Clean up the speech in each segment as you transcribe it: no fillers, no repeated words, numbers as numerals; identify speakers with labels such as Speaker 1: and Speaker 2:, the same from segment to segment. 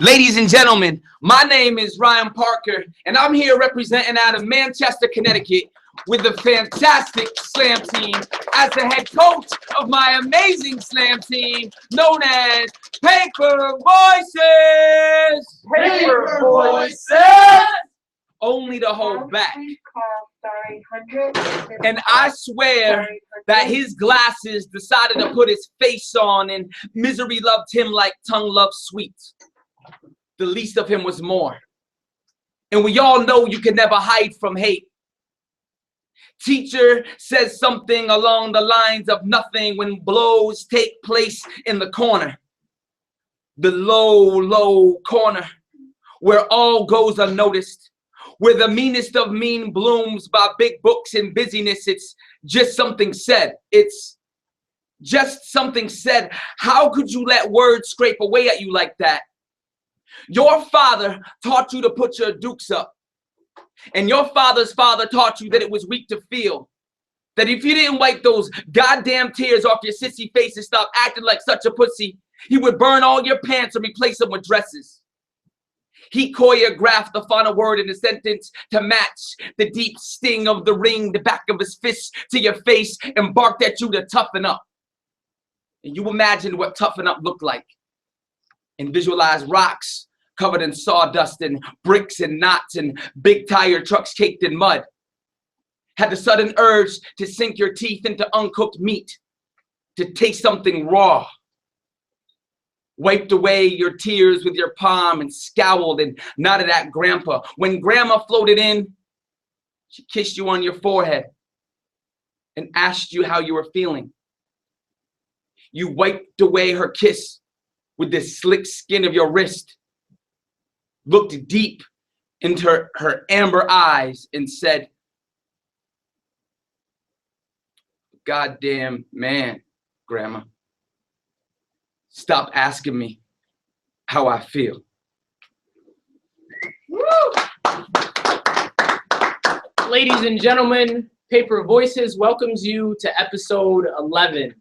Speaker 1: Ladies and gentlemen, my name is Ryan Parker, and I'm here representing out of Manchester, Connecticut, with the fantastic Slam team as the head coach of my amazing Slam team, known as Paper Voices.
Speaker 2: Paper Voices!
Speaker 1: Only to hold back. And I swear that his glasses decided to put his face on, and misery loved him like tongue loves sweet. The least of him was more. And we all know you can never hide from hate. Teacher says something along the lines of nothing when blows take place in the corner. The low corner where all goes unnoticed. Where the meanest of mean blooms by big books and busyness. It's just something said. It's just something said. How could you let words scrape away at you like that? Your father taught you to put your dukes up. And your father's father taught you that it was weak to feel. That if you didn't wipe those goddamn tears off your sissy face and stop acting like such a pussy, he would burn all your pants and replace them with dresses. He choreographed the final word in the sentence to match the deep sting of the ring, the back of his fist to your face, and barked at you to toughen up. And you imagine what toughen up looked like. And visualize rocks covered in sawdust and bricks and knots and big tire trucks caked in mud. Had the sudden urge to sink your teeth into uncooked meat, to taste something raw. Wiped away your tears with your palm and scowled and nodded at Grandpa. When Grandma floated in, she kissed you on your forehead and asked you how you were feeling. You wiped away her kiss with the slick skin of your wrist, looked deep into her amber eyes and said, "Goddamn man, Grandma. Stop asking me how I feel."
Speaker 2: Woo! Ladies and gentlemen, Paper Voices welcomes you to episode 11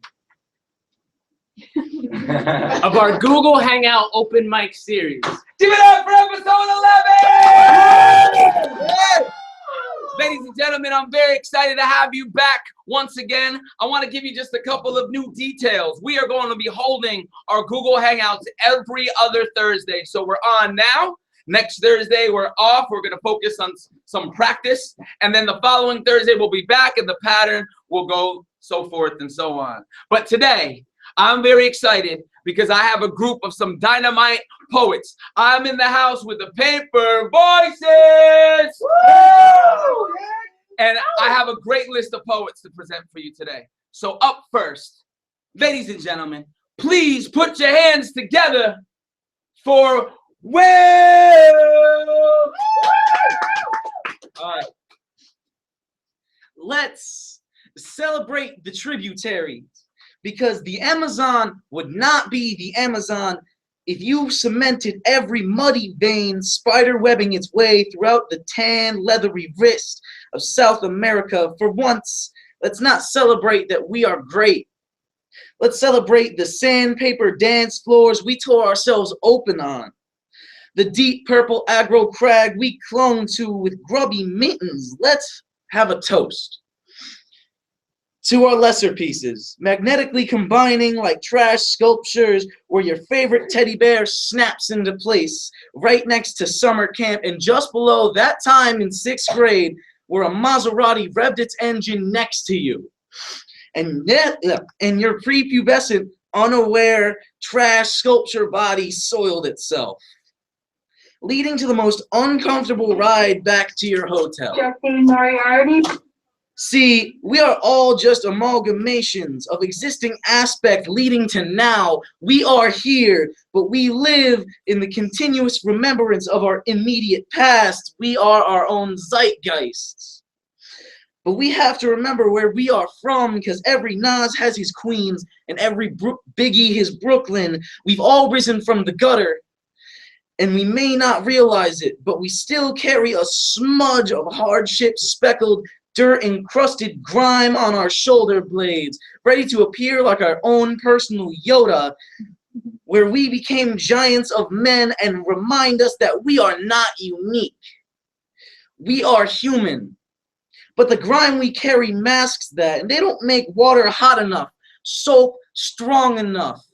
Speaker 2: of our Google Hangout Open Mic series.
Speaker 1: Give it up for episode 11! Ladies and gentlemen, I'm very excited to have you back once again. I want to give you just a couple of new details. We are going to be holding our Google Hangouts every other Thursday. So we're on now. Next Thursday, we're off. We're going to focus on some practice. And then the following Thursday, we'll be back and the pattern will go so forth and so on. But today, I'm very excited because I have a group of some dynamite poets. I'm in the house with the Paper Voices. Woo! And I have a great list of poets to present for you today. So up first, ladies and gentlemen, please put your hands together for Will. All right.
Speaker 3: Let's celebrate the tributaries, because the Amazon would not be the Amazon if you cemented every muddy vein spider-webbing its way throughout the tan, leathery wrist of South America. For once, let's not celebrate that we are great. Let's celebrate the sandpaper dance floors we tore ourselves open on. The deep purple aggro crag we clung to with grubby mittens. Let's have a toast to our lesser pieces, magnetically combining like trash sculptures where your favorite teddy bear snaps into place right next to summer camp and just below that time in 6th grade where a Maserati revved its engine next to you. And your prepubescent, unaware trash sculpture body soiled itself, leading to the most uncomfortable ride back to your hotel.
Speaker 4: Justine Moriarty.
Speaker 3: See, we are all just amalgamations of existing aspect leading to now. We are here, but we live in the continuous remembrance of our immediate past. We are our own zeitgeists. But we have to remember where we are from, because every Nas has his Queens and every Biggie his Brooklyn. We've all risen from the gutter, and we may not realize it, but we still carry a smudge of hardship speckled dirt-encrusted grime on our shoulder blades, ready to appear like our own personal Yoda where we became giants of men and remind us that we are not unique. We are human. But the grime we carry masks that, and they don't make water hot enough, soap strong enough,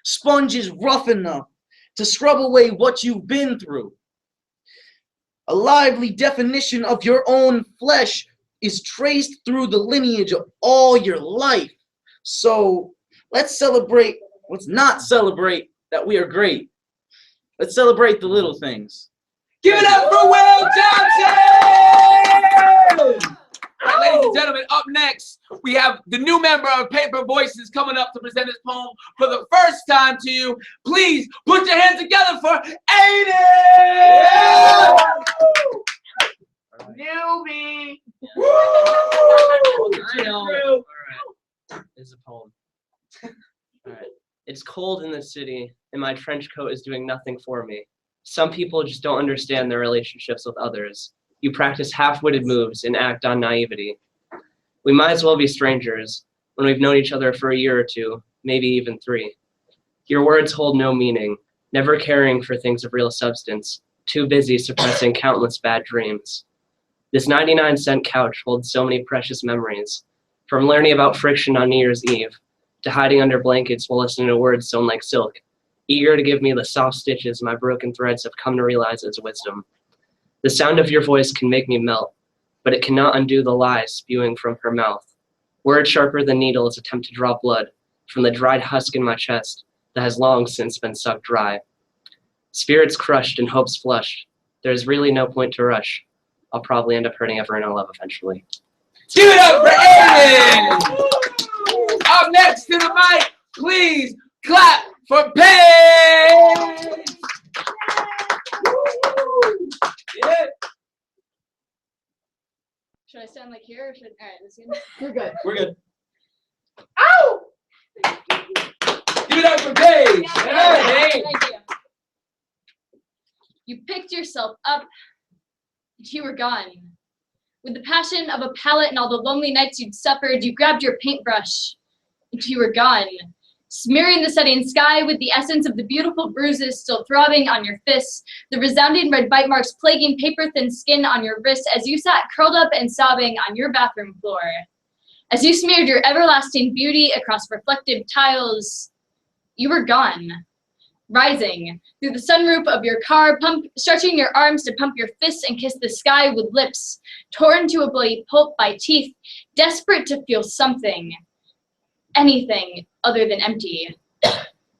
Speaker 3: sponges rough enough to scrub away what you've been through. A lively definition of your own flesh is traced through the lineage of all your life. So let's not celebrate that we are great. Let's celebrate the little things.
Speaker 1: Give it up for Will Johnson! All right, ladies and gentlemen, up next, we have the new member of Paper Voices coming up to present his poem for the first time to you. Please put your hands together for Aiden!
Speaker 2: Newbie.
Speaker 1: Woo!
Speaker 2: I know. All right. This is a poem. All right. It's cold in the city, and my trench coat is doing nothing for me. Some people just don't understand their relationships with others. You practice half-witted moves and act on naivety. We might as well be strangers when we've known each other for a year or two, maybe even 3. Your words hold no meaning, never caring for things of real substance, too busy suppressing countless bad dreams. This 99-cent couch holds so many precious memories, from learning about friction on New Year's Eve, to hiding under blankets while listening to words sewn like silk, eager to give me the soft stitches my broken threads have come to realize as wisdom. The sound of your voice can make me melt, but it cannot undo the lies spewing from her mouth. Words sharper than needles attempt to draw blood from the dried husk in my chest that has long since been sucked dry. Spirits crushed and hopes flushed. There is really no point to rush. I'll probably end up hurting everyone I love eventually.
Speaker 1: Give it up for Aiden! Up next to the mic, please clap for Paige! Yeah.
Speaker 4: Should I stand like here or should alright, this is good. We're good.
Speaker 1: We're good.
Speaker 4: Ow!
Speaker 1: Give it up for Paige!
Speaker 4: Yeah,
Speaker 1: Hey.
Speaker 4: thank you. You picked yourself up and you were gone. With the passion of a palette and all the lonely nights you'd suffered, you grabbed your paintbrush and you were gone. Smearing the setting sky with the essence of the beautiful bruises still throbbing on your fists, the resounding red bite marks plaguing paper-thin skin on your wrist as you sat curled up and sobbing on your bathroom floor. As you smeared your everlasting beauty across reflective tiles, you were gone. Rising through the sunroof of your car, stretching your arms to pump your fists and kiss the sky with lips torn to a bloody pulp by teeth, desperate to feel something. Anything other than empty.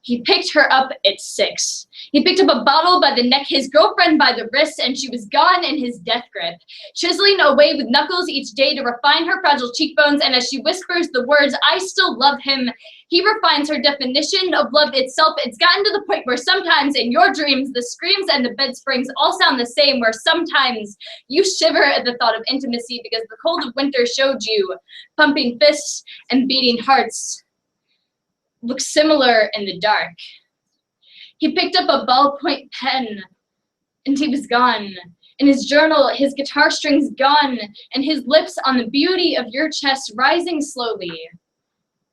Speaker 4: He picked her up at 6. He picked up a bottle by the neck, his girlfriend by the wrist, and she was gone in his death grip, chiseling away with knuckles each day to refine her fragile cheekbones, and as she whispers the words, "I still love him," he refines her definition of love itself. It's gotten to the point where sometimes in your dreams, the screams and the bed springs all sound the same, where sometimes you shiver at the thought of intimacy because the cold of winter showed you pumping fists and beating hearts look similar in the dark. He picked up a ballpoint pen and he was gone. In his journal, his guitar strings gone, and his lips on the beauty of your chest rising slowly,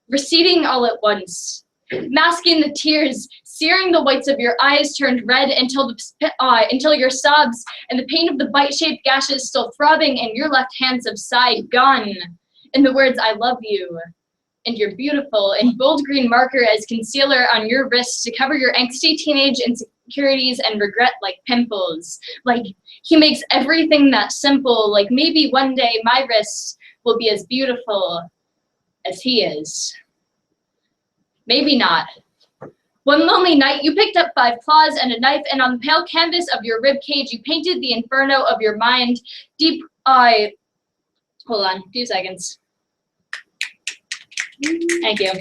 Speaker 4: receding all at once, masking the tears, searing the whites of your eyes turned red until your sobs and the pain of the bite-shaped gashes still throbbing in your left hand subside, gone. In the words, "I love you," and you're beautiful, and bold green marker as concealer on your wrist to cover your angsty teenage insecurities and regret like pimples. Like he makes everything that simple, like maybe one day my wrists will be as beautiful as he is. Maybe not. One lonely night, you picked up 5 claws and a knife, and on the pale canvas of your rib cage, you painted the inferno of your mind. Hold on, 2 seconds. Thank you.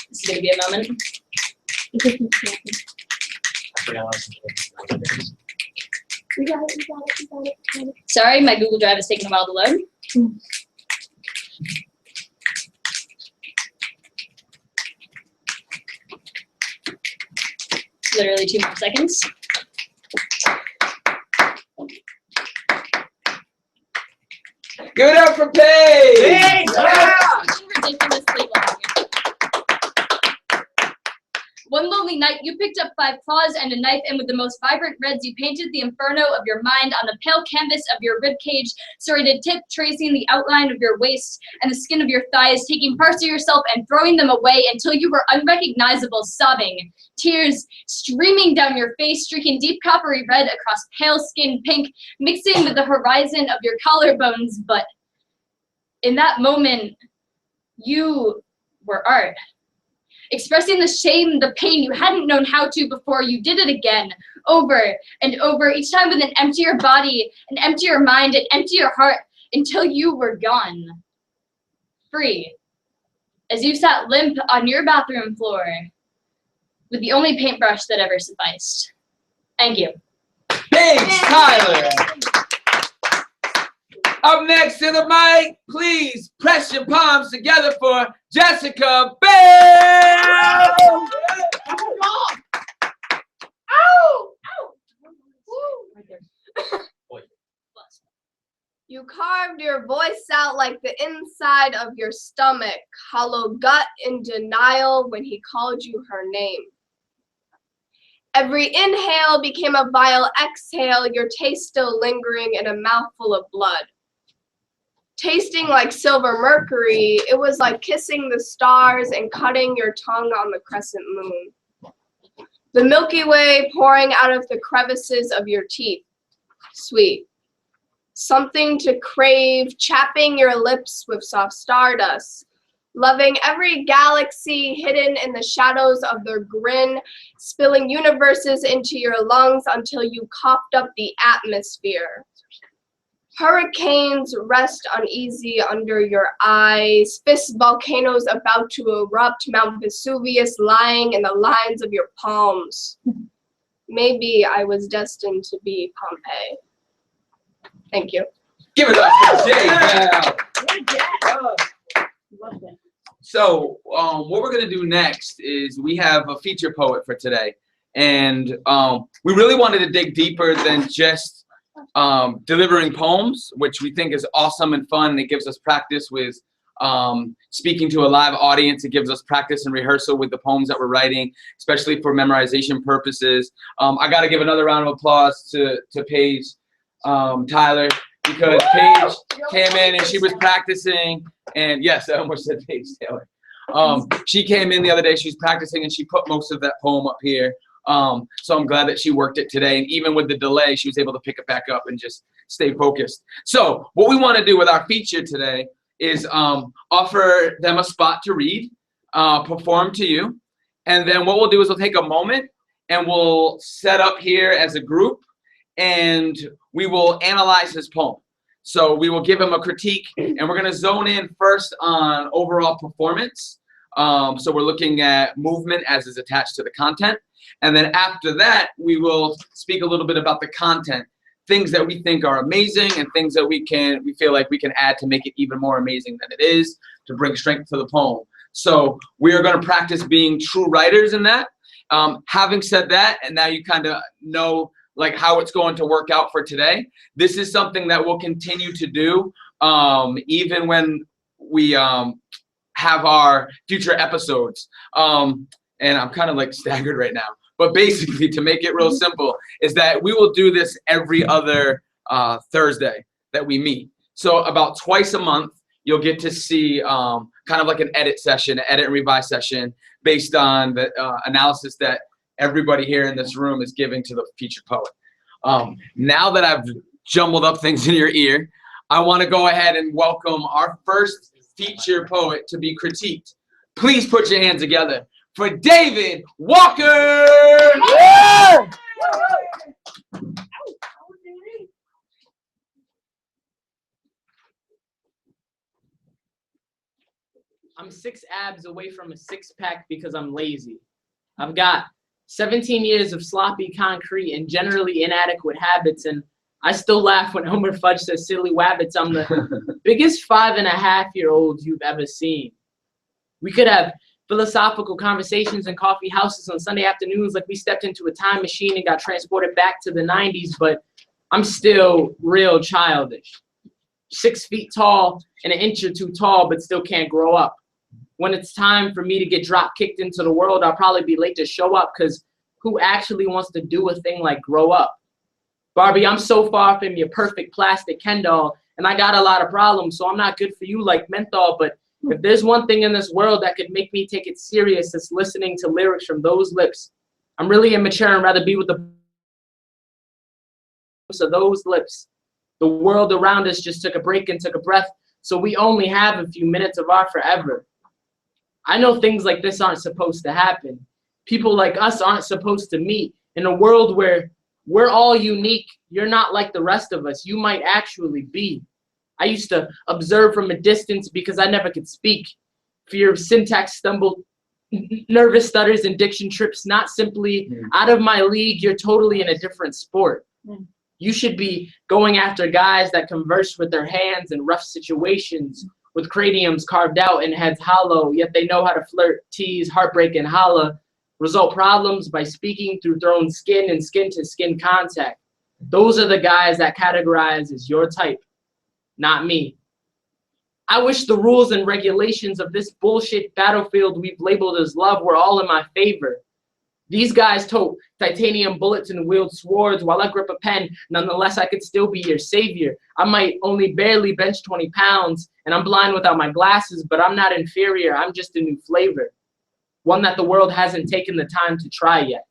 Speaker 4: This is gonna be a moment. Sorry, my Google Drive is taking a while to load. Literally 2 more seconds.
Speaker 1: Give it up for Paige!
Speaker 4: Ridiculously One lonely night, you picked up 5 claws and a knife, and with the most vibrant reds, you painted the inferno of your mind on the pale canvas of your ribcage, serrated tip, tracing the outline of your waist and the skin of your thighs, taking parts of yourself and throwing them away until you were unrecognizable, sobbing, tears streaming down your face, streaking deep coppery red across pale skin pink, mixing with the horizon of your collarbones. But in that moment, you were art. Expressing the shame, the pain you hadn't known how to before, you did it again, over and over, each time with an emptier body, an emptier mind, an emptier heart, until you were gone. Free. As you sat limp on your bathroom floor, with the only paintbrush that ever sufficed. Thank you.
Speaker 1: Thanks, Tyler. Up next to the mic, please press your palms together for Jessica Bell.
Speaker 5: You carved your voice out like the inside of your stomach, hollow gut in denial when he called you her name. Every inhale became a vile exhale, your taste still lingering in a mouthful of blood. Tasting like silver mercury, it was like kissing the stars and cutting your tongue on the crescent moon. The Milky Way pouring out of the crevices of your teeth. Sweet. Something to crave, chapping your lips with soft stardust. Loving every galaxy hidden in the shadows of their grin, spilling universes into your lungs until you coughed up the atmosphere. Hurricanes rest uneasy under your eyes, fist volcanoes about to erupt, Mount Vesuvius lying in the lines of your palms. Maybe I was destined to be Pompeii. Thank you.
Speaker 1: Give it up for Jay Bell. So what we're going to do next is we have a feature poet for today. And we really wanted to dig deeper than just delivering poems, which we think is awesome and fun. It gives us practice with speaking to a live audience. It gives us practice and rehearsal with the poems that we're writing, especially for memorization purposes. I got to give another round of applause to Paige Tyler, because Paige came in and she was practicing, and yes, I almost said Paige Taylor. She came in the other day, she was practicing, and she put most of that poem up here. So I'm glad that she worked it today, and even with the delay, she was able to pick it back up and just stay focused. So what we want to do with our feature today is offer them a spot to read, perform to you, and then what we'll do is we'll take a moment and we'll set up here as a group, and we will analyze his poem. So we will give him a critique, and we're going to zone in first on overall performance. So we're looking at movement as is attached to the content. And then after that, we will speak a little bit about the content, things that we think are amazing and things that we feel like we can add to make it even more amazing than it is, to bring strength to the poem. So we are going to practice being true writers in that. Having said that, and now you kind of know like how it's going to work out for today, this is something that we'll continue to do even when we have our future episodes. And I'm kind of like staggered right now. But basically, to make it real simple, is that we will do this every other Thursday that we meet. So about twice a month, you'll get to see kind of like an edit session, an edit and revise session based on the analysis that everybody here in this room is giving to the featured poet. Now that I've jumbled up things in your ear, I want to go ahead and welcome our first featured poet to be critiqued. Please put your hands together for David Walker! Yeah!
Speaker 6: I'm 6 abs away from a 6-pack because I'm lazy. I've got 17 years of sloppy concrete and generally inadequate habits, and I still laugh when Homer Fudge says silly wabbits. I'm the biggest 5.5-year-old you've ever seen. We could have philosophical conversations in coffee houses on Sunday afternoons like we stepped into a time machine and got transported back to the 90s, but I'm still real childish. 6 feet tall and an inch or two tall, but still can't grow up. when it's time for me to get drop kicked into the world, I'll probably be late to show up because who actually wants to do a thing like grow up? Barbie, I'm so far from your perfect plastic Ken doll, and I got a lot of problems, so I'm not good for you like menthol, but if there's one thing in this world that could make me take it serious, it's listening to lyrics from those lips. I'm really immature and rather be with the of those lips. The world around us just took a break and took a breath, so we only have a few minutes of our forever. I know things like this aren't supposed to happen. People like us aren't supposed to meet. In a world where we're all unique, you're not like the rest of us. You might actually be. I used to observe from a distance because I never could speak. Fear of syntax stumble, nervous stutters and diction trips, not simply out of my league, you're totally in a different sport. You should be going after guys that converse with their hands in rough situations, with craniums carved out and heads hollow, yet they know how to flirt, tease, heartbreak, and holla, resolve problems by speaking through thrown skin and skin-to-skin contact. Those are the guys that categorize as your type, not me. I wish the rules and regulations of this bullshit battlefield we've labeled as love were all in my favor. These guys tote titanium bullets and wield swords while I grip a pen. Nonetheless, I could still be your savior. I might only barely bench 20 pounds, and I'm blind without my glasses, but I'm not inferior. I'm just a new flavor, one that the world hasn't taken the time to try yet.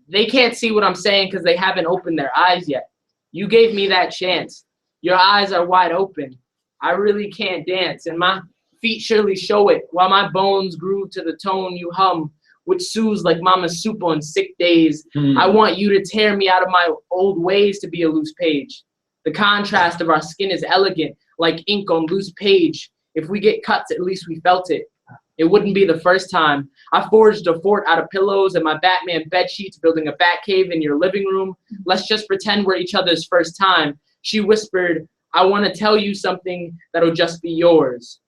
Speaker 6: They can't see what I'm saying because they haven't opened their eyes yet. You gave me that chance. Your eyes are wide open. I really can't dance, and my feet surely show it, while my bones groove to the tone you hum, which soothes like mama's soup on sick days. I want you to tear me out of my old ways to be a loose page. The contrast of our skin is elegant, like ink on loose page. If we get cuts, at least we felt it. It wouldn't be the first time. I forged a fort out of pillows and my Batman bed sheets, building a bat cave in your living room. Let's just pretend we're each other's first time. She whispered, I want to tell you something that'll just be yours.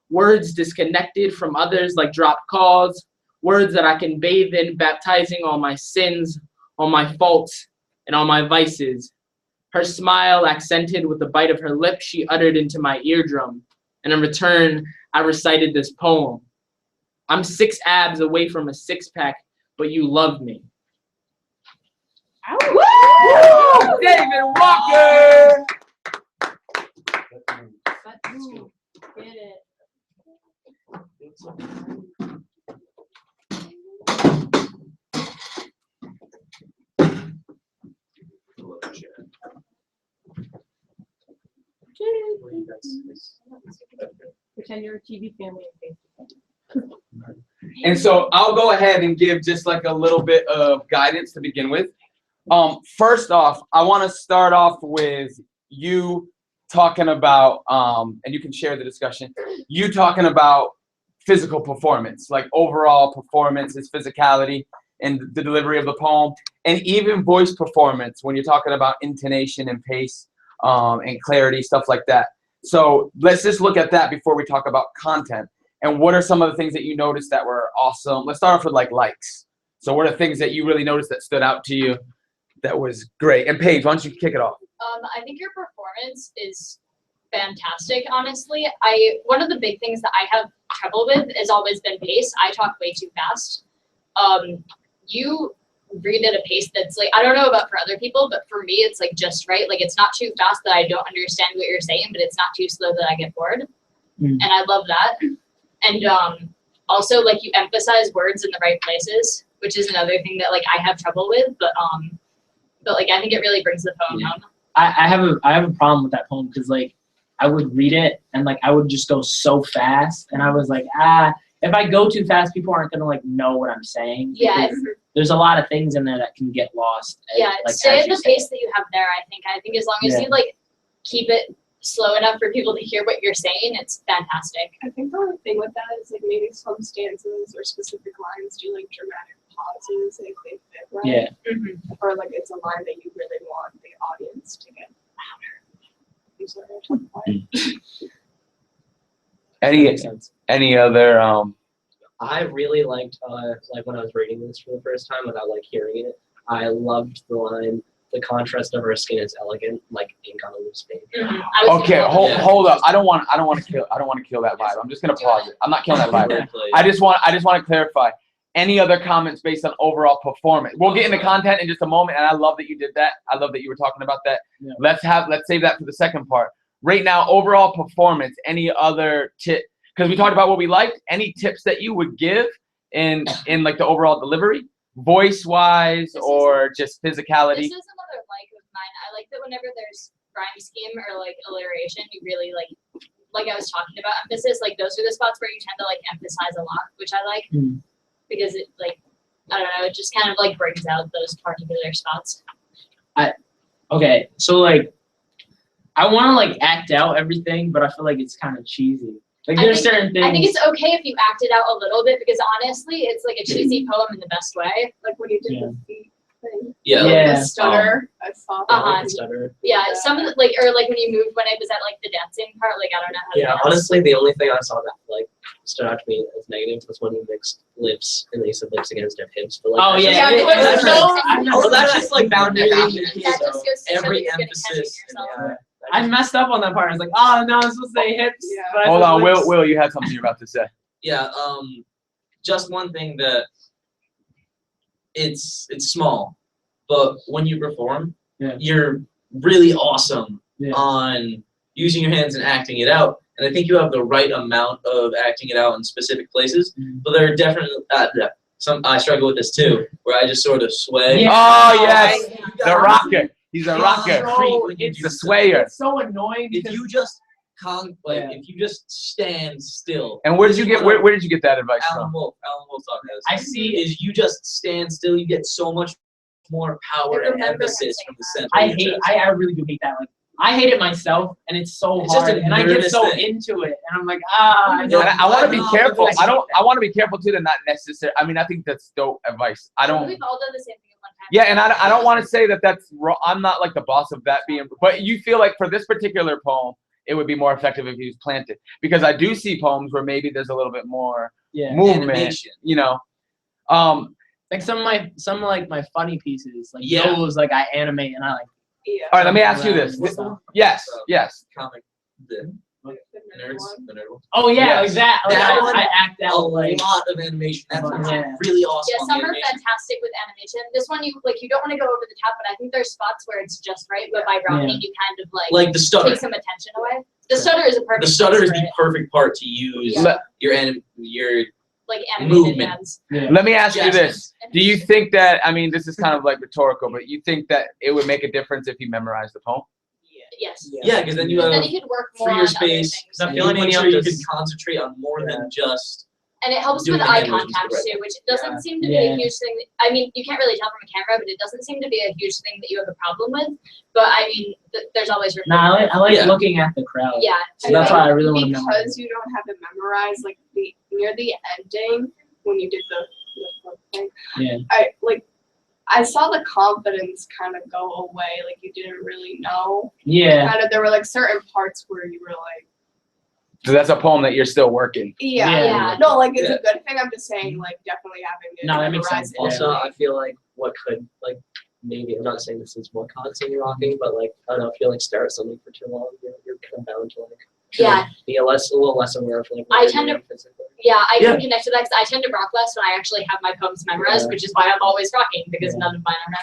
Speaker 6: Words disconnected from others like dropped calls. Words that I can bathe in, baptizing all my sins, all my faults, and all my vices. Her smile accented with the bite of her lip she uttered into my eardrum. And in return, I recited this poem. I'm 6 abs away from a 6-pack, but you love me.
Speaker 1: Woo! David Walker!
Speaker 4: Get it.
Speaker 7: Pretend you're a TV family and
Speaker 1: And so I'll go ahead and give just like a little bit of guidance to begin with. First off, I want to start off with you talking about, and you can share the discussion, you talking about physical performance, like overall performance is physicality and the delivery of the poem, and even voice performance when you're talking about intonation and pace and clarity, stuff like that. So let's just look at that before we talk about content. And what are some of the things that you noticed that were awesome? Let's start off with like likes. So what are things that you really noticed that stood out to you that was great? And Paige, why don't you kick it off?
Speaker 4: I think your performance is fantastic, honestly. One of the big things that I have trouble with has always been pace. I talk way too fast. You read at a pace that's like, I don't know about for other people, but for me, it's like just right. Like it's not too fast that I don't understand what you're saying, but it's not too slow that I get bored. And I love that. And also like you emphasize words in the right places, which is another thing that like I have trouble with, but like I think it really brings the poem home.
Speaker 8: I have a problem with that poem because like I would read it and like I would just go so fast and I was like, if I go too fast, people aren't gonna like know what I'm saying.
Speaker 4: Yeah.
Speaker 8: There's a lot of things in there that can get lost.
Speaker 4: Yeah,
Speaker 8: like,
Speaker 4: stay
Speaker 8: as
Speaker 4: at
Speaker 8: you
Speaker 4: the
Speaker 8: said.
Speaker 4: pace that you have there, I think as long as you like keep it slow enough for people to hear what you're saying, it's fantastic.
Speaker 5: I think the only thing with that is like maybe some stanzas or specific lines do like dramatic pauses if they fit right.
Speaker 8: Yeah.
Speaker 5: Or like it's a line that you really want the audience to get louder. I'm sorry, I talk quiet.
Speaker 1: Any other
Speaker 2: I really liked like when I was reading this for the first time without like hearing it. I loved the line, the contrast of her skin is elegant, like ink on a loose page.
Speaker 4: I was
Speaker 1: Okay,
Speaker 4: gonna
Speaker 1: hold,
Speaker 4: call that.
Speaker 1: hold up. I don't want to kill that vibe. I'm just gonna pause it. I'm not killing that vibe. I just want to clarify. Any other comments based on overall performance? We'll get into content in just a moment, and I love that you did that. I love that you were talking about that.
Speaker 8: Yeah.
Speaker 1: Let's save that for the second part. Right now, overall performance. Any other tip? Because we talked about what we liked. Any tips that you would give in like the overall delivery, voice wise, or just physicality?
Speaker 4: This is another like of mine. I like that whenever there's rhyme scheme or like alliteration, you really like I was talking about emphasis. Like those are the spots where you tend to like emphasize a lot, which I like because it like I don't know, it just kind of like brings out those particular spots.
Speaker 8: Okay, so like I want to like act out everything, but I feel like it's kind of cheesy. Like there's certain things.
Speaker 4: I think it's okay if you act it out a little bit because honestly, it's like a cheesy poem in the best way.
Speaker 5: Like when you did
Speaker 8: Yeah.
Speaker 5: the feet thing.
Speaker 2: Yeah.
Speaker 8: Yeah.
Speaker 5: The stutter. I saw that.
Speaker 4: Uh-huh.
Speaker 2: Stutter.
Speaker 4: Yeah, some of the like or like when you moved when it was at like the dancing part, like I don't know how to
Speaker 2: Yeah,
Speaker 4: dance.
Speaker 2: honestly, the only thing I saw that like stood out to me as negative was when you mixed lips and they said lips against their hips. But like,
Speaker 8: Oh
Speaker 2: that's
Speaker 8: yeah,
Speaker 2: just-
Speaker 4: Yeah,
Speaker 2: that's
Speaker 4: no,
Speaker 2: just-
Speaker 8: I know.
Speaker 2: well, that's just like bound to happen.
Speaker 4: That just
Speaker 2: So
Speaker 4: goes to show
Speaker 2: every
Speaker 4: that you're good at
Speaker 2: emphasis.
Speaker 4: catching yourself.
Speaker 8: I messed up on that part. I was like, oh no, I'm supposed to say hips.
Speaker 5: Yeah.
Speaker 8: but I
Speaker 1: Hold
Speaker 8: said
Speaker 1: on,
Speaker 8: lips.
Speaker 1: Will, you had something you're about to say.
Speaker 9: Yeah, just one thing that it's small, but when you perform,
Speaker 8: Yeah.
Speaker 9: you're really awesome
Speaker 8: Yeah.
Speaker 9: on using your hands and acting it out. And I think you have the right amount of acting it out in specific places.
Speaker 8: Mhm.
Speaker 9: But there are definitely I struggle with this too, where I just sort of sway.
Speaker 8: Yeah.
Speaker 1: Oh yes,
Speaker 9: You
Speaker 1: the
Speaker 9: gotta-
Speaker 1: rocker. He's a rocker.
Speaker 8: So,
Speaker 1: He's the swayer.
Speaker 8: It's so annoying.
Speaker 9: If
Speaker 8: because-
Speaker 9: you just
Speaker 8: Yeah.
Speaker 9: if you just stand still.
Speaker 1: And where did
Speaker 9: This
Speaker 1: you
Speaker 9: is
Speaker 1: get
Speaker 9: what
Speaker 1: where did you get that advice
Speaker 9: Alan
Speaker 1: from?
Speaker 9: Wolf taught me this.
Speaker 8: I see.
Speaker 9: Is you just stand still, you get so much more power
Speaker 4: I
Speaker 9: and
Speaker 4: remember him
Speaker 9: emphasis
Speaker 4: saying
Speaker 9: from the
Speaker 4: that.
Speaker 9: center.
Speaker 8: I
Speaker 9: of your
Speaker 8: hate.
Speaker 9: chest.
Speaker 8: I really do hate that. Like I hate it myself, and it's so
Speaker 9: It's just
Speaker 8: hard,
Speaker 9: a
Speaker 8: and I get
Speaker 9: nervous
Speaker 8: so
Speaker 9: thing.
Speaker 8: into it, and I'm like, ah. I
Speaker 1: And
Speaker 8: don't-
Speaker 1: I want to be
Speaker 9: No,
Speaker 1: careful.
Speaker 8: I hate
Speaker 1: I want to be careful too to not necessarily. I mean, I think that's dope advice. I don't.
Speaker 4: We've all done the same thing at one time.
Speaker 1: Yeah, and I don't want to say that that's wrong. I'm not like the boss of that being. But you feel like for this particular poem, it would be more effective if he was planted, because I do see poems where maybe there's a little bit more
Speaker 8: Yeah.
Speaker 1: movement.
Speaker 9: Animation.
Speaker 1: You know.
Speaker 8: Like some of like my funny pieces, like
Speaker 9: Yeah.
Speaker 8: those, like I animate and I like.
Speaker 5: Yeah.
Speaker 1: All right, let me ask you this.
Speaker 8: What's the-
Speaker 1: Yes, yes.
Speaker 9: Comic, the nerds, the nerd one.
Speaker 8: Oh yeah,
Speaker 1: Yes.
Speaker 8: like that. Like,
Speaker 9: That one,
Speaker 8: I act
Speaker 9: A
Speaker 8: out like.
Speaker 9: lot of animation. That's what's
Speaker 8: Yeah.
Speaker 9: really awesome.
Speaker 4: Yeah,
Speaker 9: on
Speaker 4: some
Speaker 9: the
Speaker 4: are
Speaker 9: animation.
Speaker 4: fantastic with animation. This one you don't want to go over the top, but I think there's spots where it's just right. But by rocking,
Speaker 8: Yeah.
Speaker 4: you kind of
Speaker 9: Like the stutter.
Speaker 4: take some attention away. The stutter is a perfect.
Speaker 9: The stutter is
Speaker 4: place
Speaker 9: the
Speaker 4: for it.
Speaker 9: perfect part to use
Speaker 4: Yeah.
Speaker 9: your
Speaker 4: Like animated
Speaker 9: movement.
Speaker 4: hands.
Speaker 8: Yeah.
Speaker 1: Let me ask you
Speaker 9: Yes.
Speaker 1: this. Do you think that, I mean, this is kind of like rhetorical, but you think that it would make a difference if you memorized the poem?
Speaker 4: Yes.
Speaker 9: Yeah, because then you
Speaker 4: Because
Speaker 9: have
Speaker 4: then you could work more
Speaker 9: freer
Speaker 4: on
Speaker 9: space.
Speaker 4: other things.
Speaker 9: I
Speaker 2: Yeah.
Speaker 9: feel like
Speaker 2: When you
Speaker 9: sure
Speaker 2: have
Speaker 9: you
Speaker 2: to
Speaker 9: can concentrate on more than just.
Speaker 4: And it helps
Speaker 9: doing
Speaker 4: with
Speaker 9: the
Speaker 4: eye
Speaker 9: animations
Speaker 4: contact
Speaker 9: correctly.
Speaker 4: too, which doesn't
Speaker 8: Yeah.
Speaker 4: seem to be
Speaker 8: Yeah.
Speaker 4: a huge thing. I mean, you can't really tell from a camera, but it doesn't seem to be a huge thing that you have a problem with. But I mean, there's always room.
Speaker 8: Nah, I like
Speaker 9: Yeah.
Speaker 8: looking at the crowd.
Speaker 4: Yeah.
Speaker 8: So that's why I really want to memorize.
Speaker 5: Because you don't have it memorized, like near the ending when you did the thing.
Speaker 8: Yeah.
Speaker 5: I saw the confidence kind of go away. Like you didn't really know.
Speaker 8: Yeah.
Speaker 5: Kind of, there were like certain parts where you were like,
Speaker 1: So that's a poem that you're still working.
Speaker 5: yeah.
Speaker 4: Yeah.
Speaker 5: No, like it's a good thing. I'm just saying, like definitely having it
Speaker 8: No, that makes
Speaker 5: memorized.
Speaker 8: sense.
Speaker 2: Also, I feel like what could like maybe I'm not saying this is what constantly rocking, but like I don't know if you like stare at something for too long, you're kind of bound to like
Speaker 4: Yeah.
Speaker 2: be a little less aware of like.
Speaker 4: I
Speaker 2: what you're
Speaker 4: tend to-
Speaker 2: doing physically.
Speaker 4: Yeah, I
Speaker 9: Yeah.
Speaker 4: can connect to that because I tend to rock less when I actually have my poems memorized,
Speaker 8: Yeah.
Speaker 4: which is why I'm always rocking because
Speaker 8: Yeah.
Speaker 4: none of mine are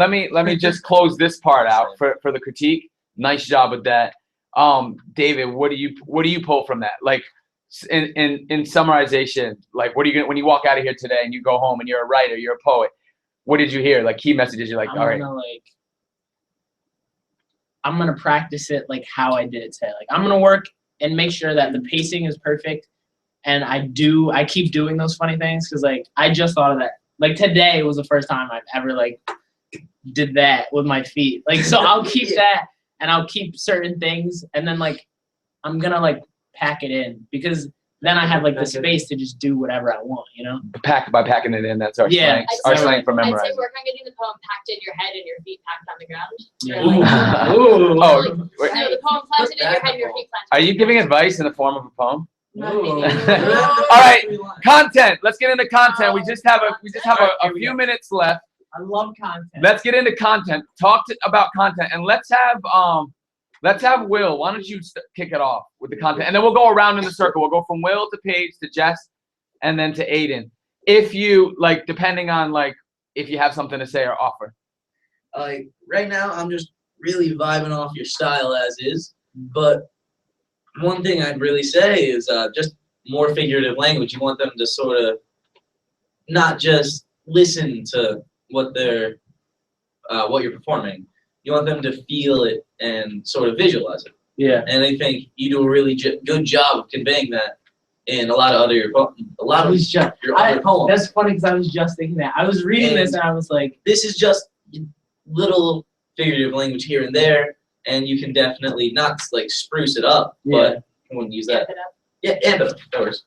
Speaker 4: memorized.
Speaker 1: Let me just close this part out for the critique. Nice job with that. David, what do you pull from that? Like in summarization, like what are you gonna when you walk out of here today and you go home and you're a writer, you're a poet, what did you hear? Like key messages, you're like, all right.
Speaker 8: I'm gonna practice it like how I did it today. Like I'm gonna work and make sure that the pacing is perfect, and I keep doing those funny things because like I just thought of that. Like today was the first time I've ever like did that with my feet. Like so I'll keep that and I'll keep certain things and then like I'm gonna like pack it in because then I have like the space to just do whatever I want, you know?
Speaker 1: By packing it in, that's our
Speaker 8: Yeah.
Speaker 1: slang. Our
Speaker 4: I'd say-
Speaker 1: slang for
Speaker 4: I'd say
Speaker 1: memorizing.
Speaker 4: work on getting the poem packed in your head and your feet packed on the ground.
Speaker 8: Yeah.
Speaker 4: Or, like,
Speaker 8: Ooh.
Speaker 1: Oh,
Speaker 4: like,
Speaker 1: wait,
Speaker 4: no, the poem planted in your head and your feet planted.
Speaker 1: are
Speaker 4: on
Speaker 1: you
Speaker 4: the
Speaker 1: giving
Speaker 4: ground.
Speaker 1: advice in the form of a poem?
Speaker 8: Ooh.
Speaker 1: All right, content. Let's get into content. We just have a few minutes left.
Speaker 8: I love content.
Speaker 1: Let's get into content. About content, and let's have Will. Why don't you kick it off with the content, and then we'll go around in the circle. We'll go from Will to Paige to Jess, and then to Aiden. If you like, depending on like if you have something to say or offer.
Speaker 9: Like right now, I'm just really vibing off your style as is. But one thing I'd really say is just more figurative language. You want them to sort of not just listen to what you're performing. You want them to feel it and sort of visualize it.
Speaker 8: Yeah.
Speaker 9: And I think you do a really good job of conveying that in a lot of your other poems.
Speaker 8: That's funny because I was just thinking that. I was reading this and I was like,
Speaker 9: this is just little figurative language here and there, and you can definitely not like spruce it up, but I wouldn't use that.
Speaker 7: Amp it up.
Speaker 9: Yeah, amp it up, of course.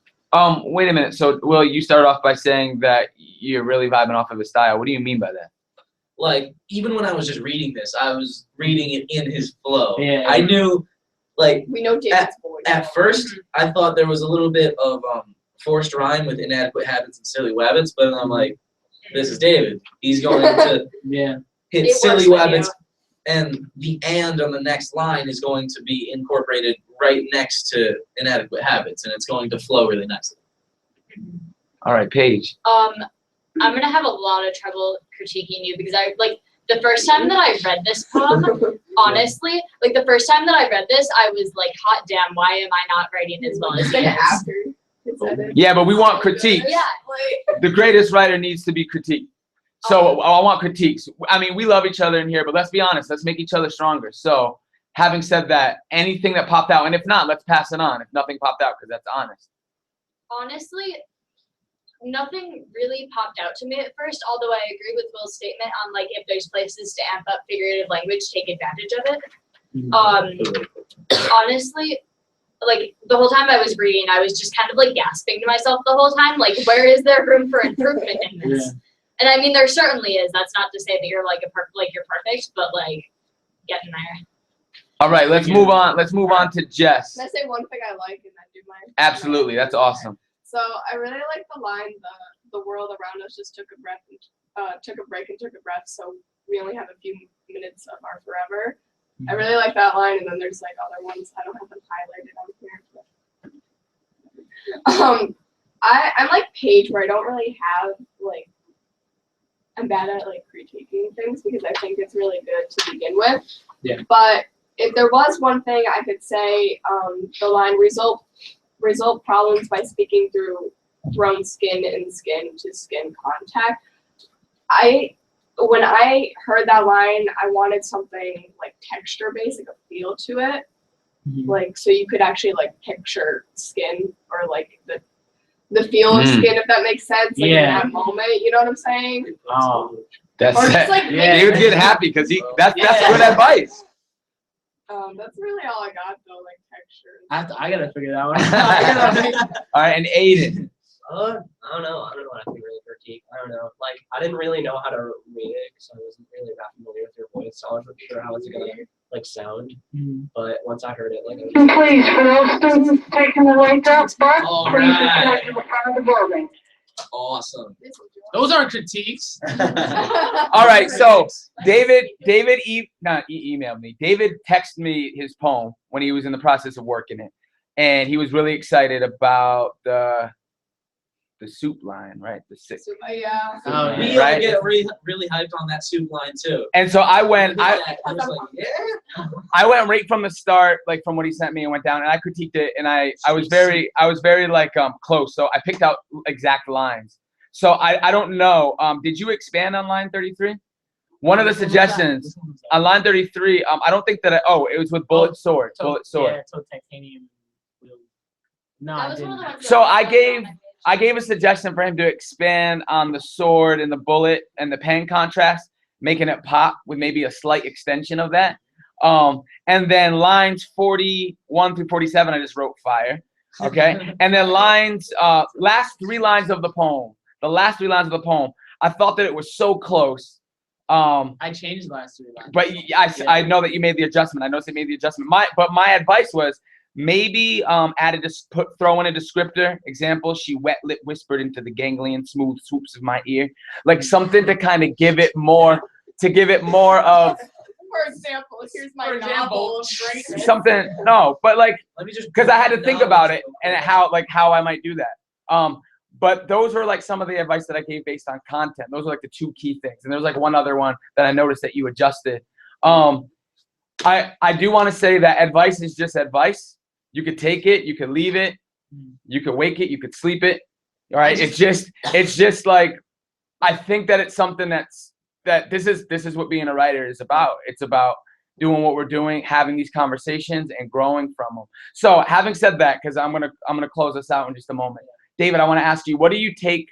Speaker 1: Wait a minute. So, Will, you started off by saying that you're really vibing off of his style. What do you mean by that?
Speaker 9: Like, even when I was just reading this, I was reading it in his flow.
Speaker 8: Yeah.
Speaker 9: I knew, like,
Speaker 5: We know David's voice.
Speaker 9: at first, I thought there was a little bit of forced rhyme with inadequate habits and silly wabbits, but I'm like, this is David. He's going to hit
Speaker 5: It
Speaker 9: silly
Speaker 5: works with
Speaker 9: wabbits, and the "and" on the next line is going to be incorporated right next to inadequate habits, and it's going to flow really nicely.
Speaker 1: All right, Paige.
Speaker 4: I'm gonna have a lot of trouble critiquing you because I like the first time that I read this poem, honestly, like the first time that I read this, I was like, hot damn, why am I not writing as well as
Speaker 5: It's
Speaker 4: he
Speaker 5: like
Speaker 4: is?
Speaker 5: after. It's edited.
Speaker 1: Yeah, but we want critiques.
Speaker 4: Yeah.
Speaker 5: Like,
Speaker 1: The greatest writer needs to be critiqued. So I want critiques. I mean, we love each other in here, but let's be honest. Let's make each other stronger. So having said that, anything that popped out, and if not, let's pass it on. If nothing popped out, because that's honest.
Speaker 4: Honestly, nothing really popped out to me at first, although I agree with Will's statement on like if there's places to amp up figurative language, take advantage of it. Honestly, like the whole time I was reading, I was just kind of like gasping to myself the whole time, like where is there room for improvement in this?
Speaker 8: Yeah.
Speaker 4: And I mean, there certainly is. That's not to say that you're like you're perfect, but like getting there.
Speaker 1: All right, let's move on. Let's move on to Jess.
Speaker 5: can I say one thing I like and then do my?
Speaker 1: Absolutely, that's awesome.
Speaker 5: So I really like the line, the world around us just took a breath and took a break and took a breath. So we only have a few minutes of our forever. I really like that line, and then there's like other ones I don't have them highlighted on here. I'm like Paige, where I don't really have like. I'm bad at like critiquing things because I think it's really good to begin with.
Speaker 8: Yeah.
Speaker 5: But if there was one thing I could say, the line resolve problems by speaking through skin and skin to skin contact. When I heard that line, I wanted something like texture based, like a feel to it. Like so you could actually like picture skin or like the feel of skin, if that makes sense. Like in that moment, you know what I'm saying?
Speaker 8: Oh,
Speaker 1: That's
Speaker 5: Or just,
Speaker 1: it.
Speaker 5: like,
Speaker 1: David's getting happy because that's good advice.
Speaker 5: That's really all I got though, like texture.
Speaker 8: I gotta figure that one out.
Speaker 1: All right, and Aiden.
Speaker 2: I don't know. I don't know what I can really critique. I don't know. Like, I didn't really know how to read it because I wasn't really that familiar with your voice. So I wasn't sure how it's gonna like sound. But once I heard it, like,
Speaker 10: And please, for those students taking the way up bus,
Speaker 9: All
Speaker 10: please
Speaker 9: right.
Speaker 10: return to the front of the building.
Speaker 9: Awesome.
Speaker 6: Those aren't critiques.
Speaker 1: All right, so David emailed me. David texted me his poem when he was in the process of working it, and he was really excited about the soup line, right? The six.
Speaker 5: Yeah.
Speaker 8: Oh,
Speaker 9: We
Speaker 1: Right.
Speaker 9: all get really hyped on that soup line too.
Speaker 1: And so I went
Speaker 9: I was like, yeah.
Speaker 1: I went right from the start, like from what he sent me, and went down, and I critiqued it, and I was very like close. So I picked out exact lines. So I don't know. Did you expand on line 33? One of the suggestions on line 33. I don't think that. It was with bullet sword. Bullet sword.
Speaker 8: Yeah, so titanium. No,
Speaker 4: That
Speaker 8: I
Speaker 4: was one of
Speaker 8: didn't.
Speaker 4: the ones that
Speaker 1: So
Speaker 4: I
Speaker 1: I gave a suggestion for him to expand on the sword and the bullet and the pen contrast, making it pop with maybe a slight extension of that. And then lines 41 through 47, I just wrote fire. Okay. And then last three lines of the poem, I thought that it was so close.
Speaker 8: I changed the last 3 lines.
Speaker 1: But I know that you made the adjustment. I noticed you made the adjustment. But my advice was maybe throw in a descriptor. Example, she wet lip whispered into the ganglion smooth swoops of my ear. Like something to kind of give it more of
Speaker 7: For example, here's my novel of greatness.
Speaker 1: something. No, but like,
Speaker 9: Let me just
Speaker 1: because I had to think about it and how I might do that. But those are like some of the advice that I gave based on content. Those are like the two key things. And there's like one other one that I noticed that you adjusted. I do want to say that advice is just advice. You could take it, you could leave it, you could wake it, you could sleep it. All right. It's just like, I think that it's something that this is what being a writer is about. It's about doing what we're doing, having these conversations and growing from them. So having said that, because I'm gonna close this out in just a moment. David, I want to ask you, what do you take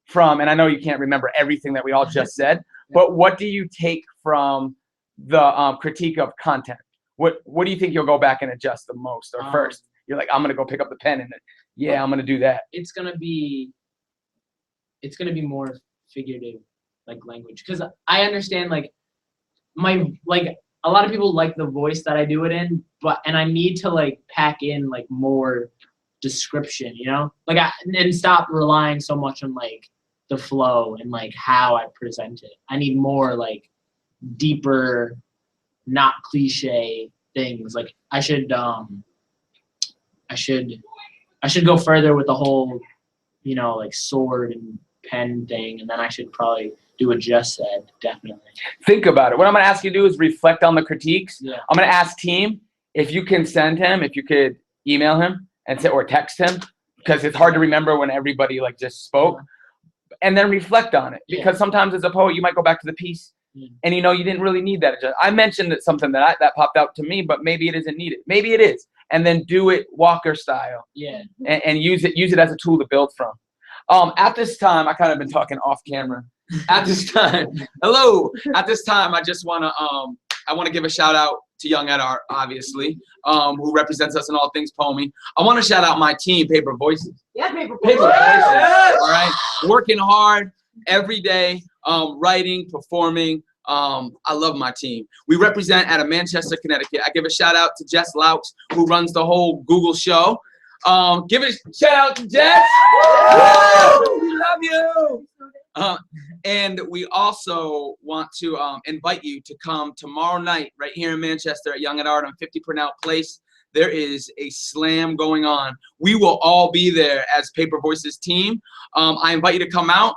Speaker 1: from, and I know you can't remember everything that we all just said, but what do you take from the critique of content? What do you think you'll go back and adjust the most or first? You're like, I'm gonna go pick up the pen and I'm gonna do that.
Speaker 8: It's gonna be more figurative, like language, because I understand like a lot of people like the voice that I do it in, and I need to like pack in like more description, like and stop relying so much on like the flow and like how I present it. I need more like deeper, not cliche things. Like I should go further with the whole, like sword and pen thing, and then I should probably do what Jess said, definitely.
Speaker 1: Think about it. What I'm gonna ask you to do is reflect on the critiques.
Speaker 8: Yeah.
Speaker 1: I'm gonna ask team if you can send him, if you could email him and say, or text him, because it's hard to remember when everybody like just spoke, and then reflect on it. Because sometimes as a poet, you might go back to the piece and you didn't really need that. I mentioned that something that popped out to me, but maybe it isn't needed. Maybe it is. And then do it Walker style.
Speaker 8: Yeah.
Speaker 1: And use it as a tool to build from. At this time, I kind of been talking off camera. At this time, At this time, I just want to give a shout out to Young Ed Art, obviously, who represents us in all things Pomi. I want to shout out my team, Paper Voices.
Speaker 7: Yeah, Paper
Speaker 1: Voices.
Speaker 7: Voices.
Speaker 1: All right, working hard every day, writing, performing. I love my team. We represent out of Manchester, Connecticut. I give a shout out to Jess Louch, who runs the whole Google show. Give a shout out to Jess. We love you. And we also want to invite you to come tomorrow night right here in Manchester at Young at Art on 50 Purnell Place. There is a slam going on. We will all be there as Paper Voices team. I invite you to come out.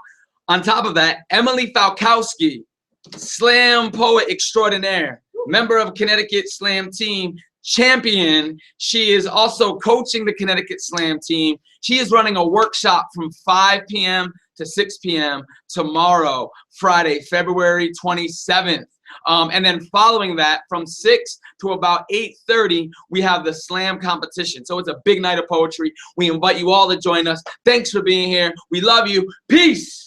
Speaker 1: On top of that, Emily Falkowski, slam poet extraordinaire, member of Connecticut Slam team, champion. She is also coaching the Connecticut Slam team. She is running a workshop from 5 p.m. to 6 p.m. tomorrow, Friday, February 27th. And then following that, from 6 to about 8:30, we have the slam competition. So it's a big night of poetry. We invite you all to join us. Thanks for being here. We love you. Peace.